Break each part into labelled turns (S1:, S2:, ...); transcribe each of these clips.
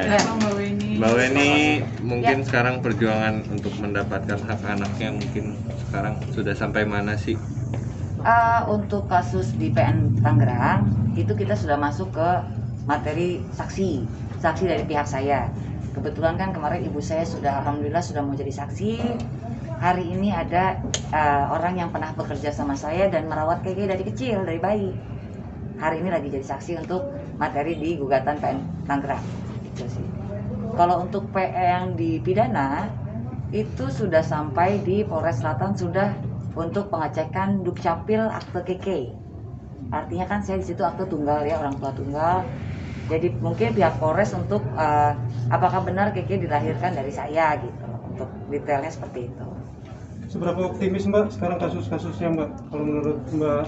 S1: Kenapa Mbak Weni?
S2: Mbak Weni mungkin sekarang perjuangan untuk mendapatkan hak anaknya mungkin sekarang sudah sampai mana sih?
S3: Untuk kasus di PN Tangerang itu kita sudah masuk ke materi saksi dari pihak saya. Kebetulan kan kemarin ibu saya sudah alhamdulillah sudah mau jadi saksi. Hari ini ada orang yang pernah bekerja sama saya dan merawat Keke dari kecil, dari bayi. Hari ini lagi jadi saksi untuk materi di gugatan PN Tangerang. Itu sih. Kalau untuk PN yang dipidana itu sudah sampai di Polres Selatan sudah untuk pengecekan Dukcapil akte Keke. Artinya kan saya di situ akte tunggal ya, orang tua tunggal. Jadi mungkin pihak Polres untuk apakah benar Keke dilahirkan dari saya gitu. Untuk detailnya seperti itu.
S4: Seberapa optimis Mbak sekarang kasus-kasusnya Mbak? Kalau menurut Mbak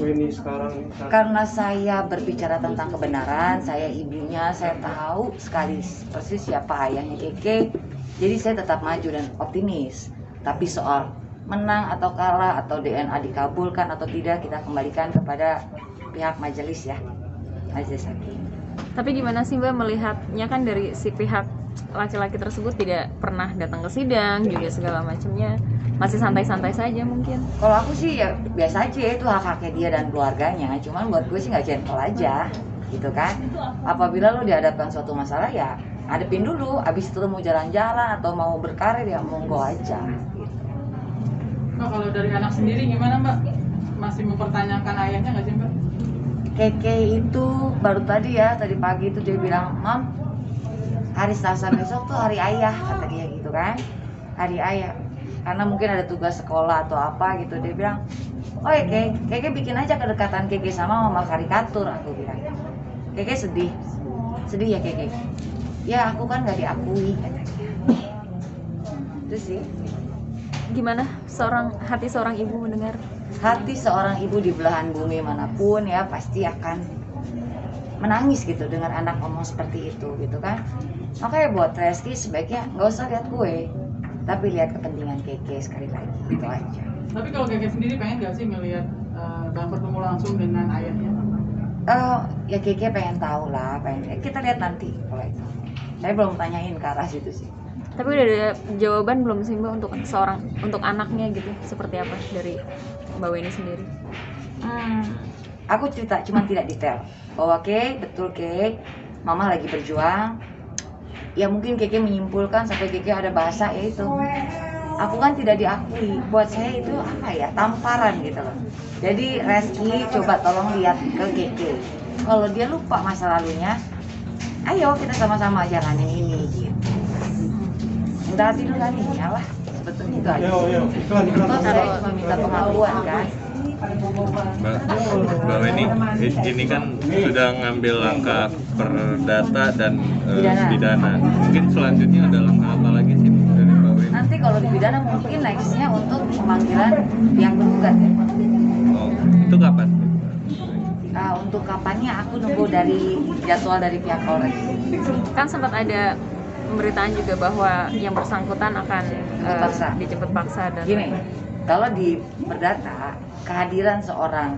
S4: Weni sekarang?
S3: Karena saya berbicara tentang kebenaran, saya ibunya, saya tahu sekali persis siapa ayahnya Keke. Jadi saya tetap maju dan optimis. Tapi soal menang atau kalah atau DNA dikabulkan atau tidak kita kembalikan kepada pihak majelis ya, majelis hakim.
S5: Tapi gimana sih Mbak melihatnya, kan dari si pihak laki-laki tersebut tidak pernah datang ke sidang juga segala macamnya, masih santai-santai saja mungkin.
S3: Kalau aku sih ya biasa aja, itu hak-haknya dia dan keluarganya. Cuman buat gue sih nggak gentle aja, gitu kan. Apabila lo dihadapkan suatu masalah ya hadepin dulu. Abis itu lo mau jalan-jalan atau mau berkarir ya monggo aja. Gitu.
S1: Mbak, kalau dari anak sendiri gimana Mbak? Masih mempertanyakan ayahnya nggak sih Mbak?
S3: Keke itu baru tadi pagi itu dia bilang, Mam, hari Selasa besok tuh hari ayah, kata dia gitu kan. Hari ayah. Karena mungkin ada tugas sekolah atau apa gitu, dia bilang, oh ya Keke bikin aja kedekatan Keke sama mama karikatur, aku bilang. Keke sedih ya Keke. Ya aku kan gak diakui, katanya. Itu sih.
S5: Gimana hati seorang ibu mendengar?
S3: Hati seorang ibu di belahan bumi manapun ya pasti akan menangis gitu dengar anak ngomong seperti itu gitu kan. Makanya buat Reski sebaiknya nggak usah lihat gue, tapi lihat kepentingan Keke sekali lagi, itu aja.
S1: Tapi kalau Keke sendiri pengen nggak sih ngelihat dan bertemu langsung dengan ayahnya?
S3: Ya Keke pengen tahu lah, kita lihat nanti kalau itu. Saya belum tanyain ke arah situ sih.
S5: Tapi udah ada jawaban belum sih Mbak untuk anaknya gitu, seperti apa dari Mbak Weni sendiri?
S3: Aku cerita cuma tidak detail bahwa betul Mama lagi berjuang. Ya mungkin Keke menyimpulkan sampai Keke ada bahasa ya itu. Aku kan tidak diakui. Buat saya itu apa ya, tamparan gitu loh. Jadi Reski coba tolong lihat ke Keke. Kalau dia lupa masa lalunya, ayo kita sama-sama jalanin ini gitu. Minta hati dulu kan ini lah. Sebetulnya itu aja.
S4: Iklan.
S3: Saya cuma minta pengakuan kan.
S2: Mbak Weni, ini kan sudah ngambil langkah perdata dan pidana. Mungkin selanjutnya ada langkah apa lagi sih dari Mbak Weni?
S3: Nanti kalau di pidana mungkin nextnya untuk pemanggilan yang tergugat ya.
S2: Oh, itu kapan?
S3: Untuk kapannya aku nunggu dari jadwal dari pihak Polres.
S5: Kan sempat ada pemberitaan juga bahwa yang bersangkutan akan dijemput paksa dan
S3: Gini, kalau di perdata kehadiran seorang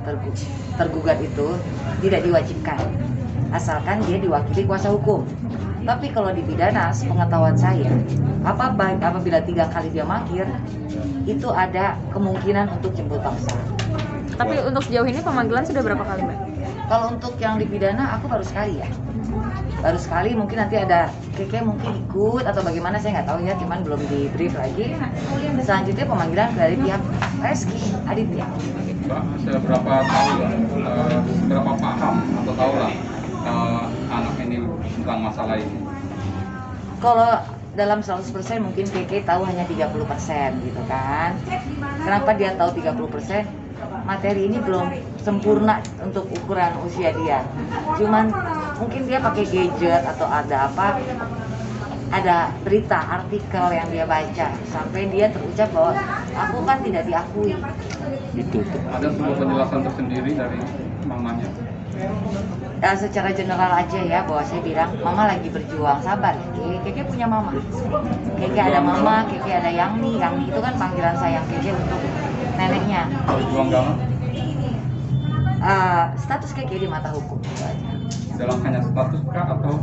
S3: tergugat itu tidak diwajibkan, asalkan dia diwakili kuasa hukum. Tapi kalau di pidana, sepengetahuan saya, apabila 3 kali dia mangkir, itu ada kemungkinan untuk jemput paksa.
S5: Tapi untuk sejauh ini pemanggilan sudah berapa kali Mbak?
S3: Kalau untuk yang di pidana aku baru sekali ya. Baru sekali, mungkin nanti ada Keke mungkin ikut atau bagaimana saya nggak tahu ya, cuman belum di brief lagi. Selanjutnya pemanggilan dari pihak Reski Aditya.
S6: Mbak, seberapa tahu lah, seberapa paham atau tahu lah anak ini tentang masalah ini?
S3: Kalau dalam 100% mungkin Keke tahu hanya 30% gitu kan. Kenapa dia tahu 30%? Materi ini belum sempurna untuk ukuran usia dia. Cuman mungkin dia pakai gadget atau ada berita, artikel yang dia baca sampai dia terucap bahwa aku kan tidak diakui.
S2: Itu.
S6: Ada sebuah penjelasan tersendiri dari mamanya?
S3: Secara general aja ya, bahwa saya bilang mama lagi berjuang, sabar Keke punya mama. Keke ada mama, Keke ada Yangmi itu kan panggilan sayang Keke untuk neneknya.
S6: Berjuang dalam?
S3: Status Keke di mata hukum itu aja.
S6: Dalam hanya status kah atau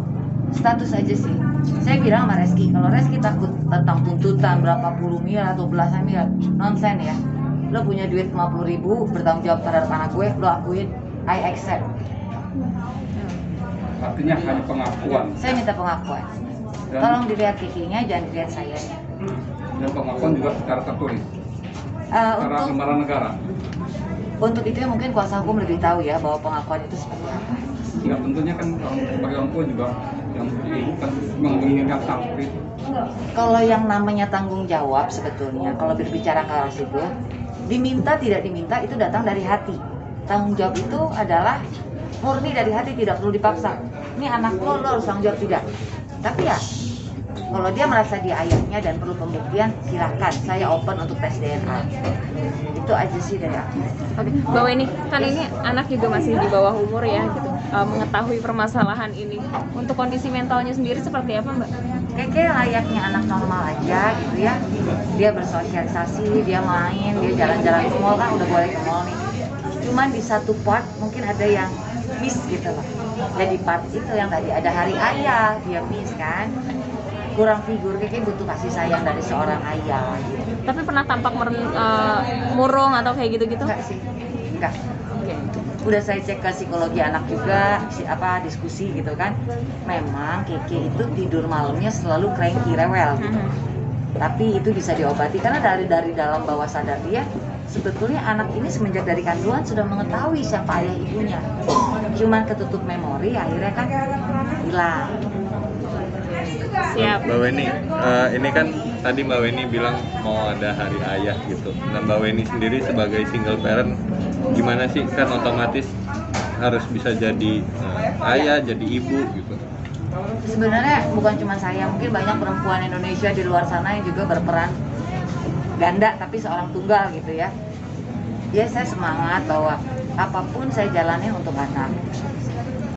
S3: status aja sih. Saya bilang sama Reski, kalau Reski takut tentang tuntutan berapa puluh miliar atau belasan miliar, nonsen ya. Lo punya duit 50.000, bertanggung jawab terhadap anak gue, lo akuin, I accept.
S6: Artinya hanya pengakuan.
S3: Saya minta pengakuan.
S6: Dan-
S3: Tolong dilihat kikinya, jangan dilihat sayanya.
S6: Dan pengakuan juga secara tertulis, secara lembaran negara.
S3: Untuk itu ya mungkin kuasa hukum lebih tahu ya bahwa pengakuan itu seperti apa.
S6: Ya tentunya kan sebagai orang tua juga yang ibu kan menginginkan sanksi.
S3: Kalau yang namanya tanggung jawab sebetulnya, kalau berbicara ke arah situ, diminta tidak diminta itu datang dari hati. Tanggung jawab itu adalah murni dari hati, tidak perlu dipaksa. Ini anak lo harus tanggung jawab, tidak. Tapi ya, kalau dia merasa dia ayahnya dan perlu pembuktian, silahkan. Saya open untuk tes DNA. Itu aja sih dari aku.
S5: Oke, Mbak Weni, kan ini anak juga masih di bawah umur ya, gitu. Mengetahui permasalahan ini, untuk kondisi mentalnya sendiri seperti apa, Mbak?
S3: Kayak layaknya anak normal aja gitu ya. Dia bersosialisasi, dia main, dia jalan-jalan ke mall, kan udah boleh ke mall nih. Cuman di satu part mungkin ada yang miss gitu loh. Jadi part itu yang tadi ada hari ayah, dia miss kan. Kurang figur, kayaknya butuh kasih sayang dari seorang ayah gitu.
S5: Tapi pernah tampak murung atau kayak gitu-gitu?
S3: Enggak sih, enggak.
S5: Oke.
S3: Udah saya cek ke psikologi anak juga, diskusi gitu kan. Memang Keke itu tidur malamnya selalu cranky, rewel gitu. Tapi itu bisa diobati karena dari dalam bawah sadar dia sebetulnya anak ini semenjak dari kandungan sudah mengetahui siapa ayah ibunya. Cuman ketutup memori akhirnya kan hilang.
S5: Siap.
S2: Mbak Weni, ini kan tadi Mbak Weni bilang mau ada hari ayah gitu. Nah Mbak Weni sendiri sebagai single parent, gimana sih? Kan otomatis harus bisa jadi ayah, jadi ibu gitu.
S3: Sebenarnya bukan cuma saya, mungkin banyak perempuan Indonesia di luar sana yang juga berperan ganda tapi seorang tunggal gitu ya. Ya saya semangat bahwa apapun saya jalanin untuk anak.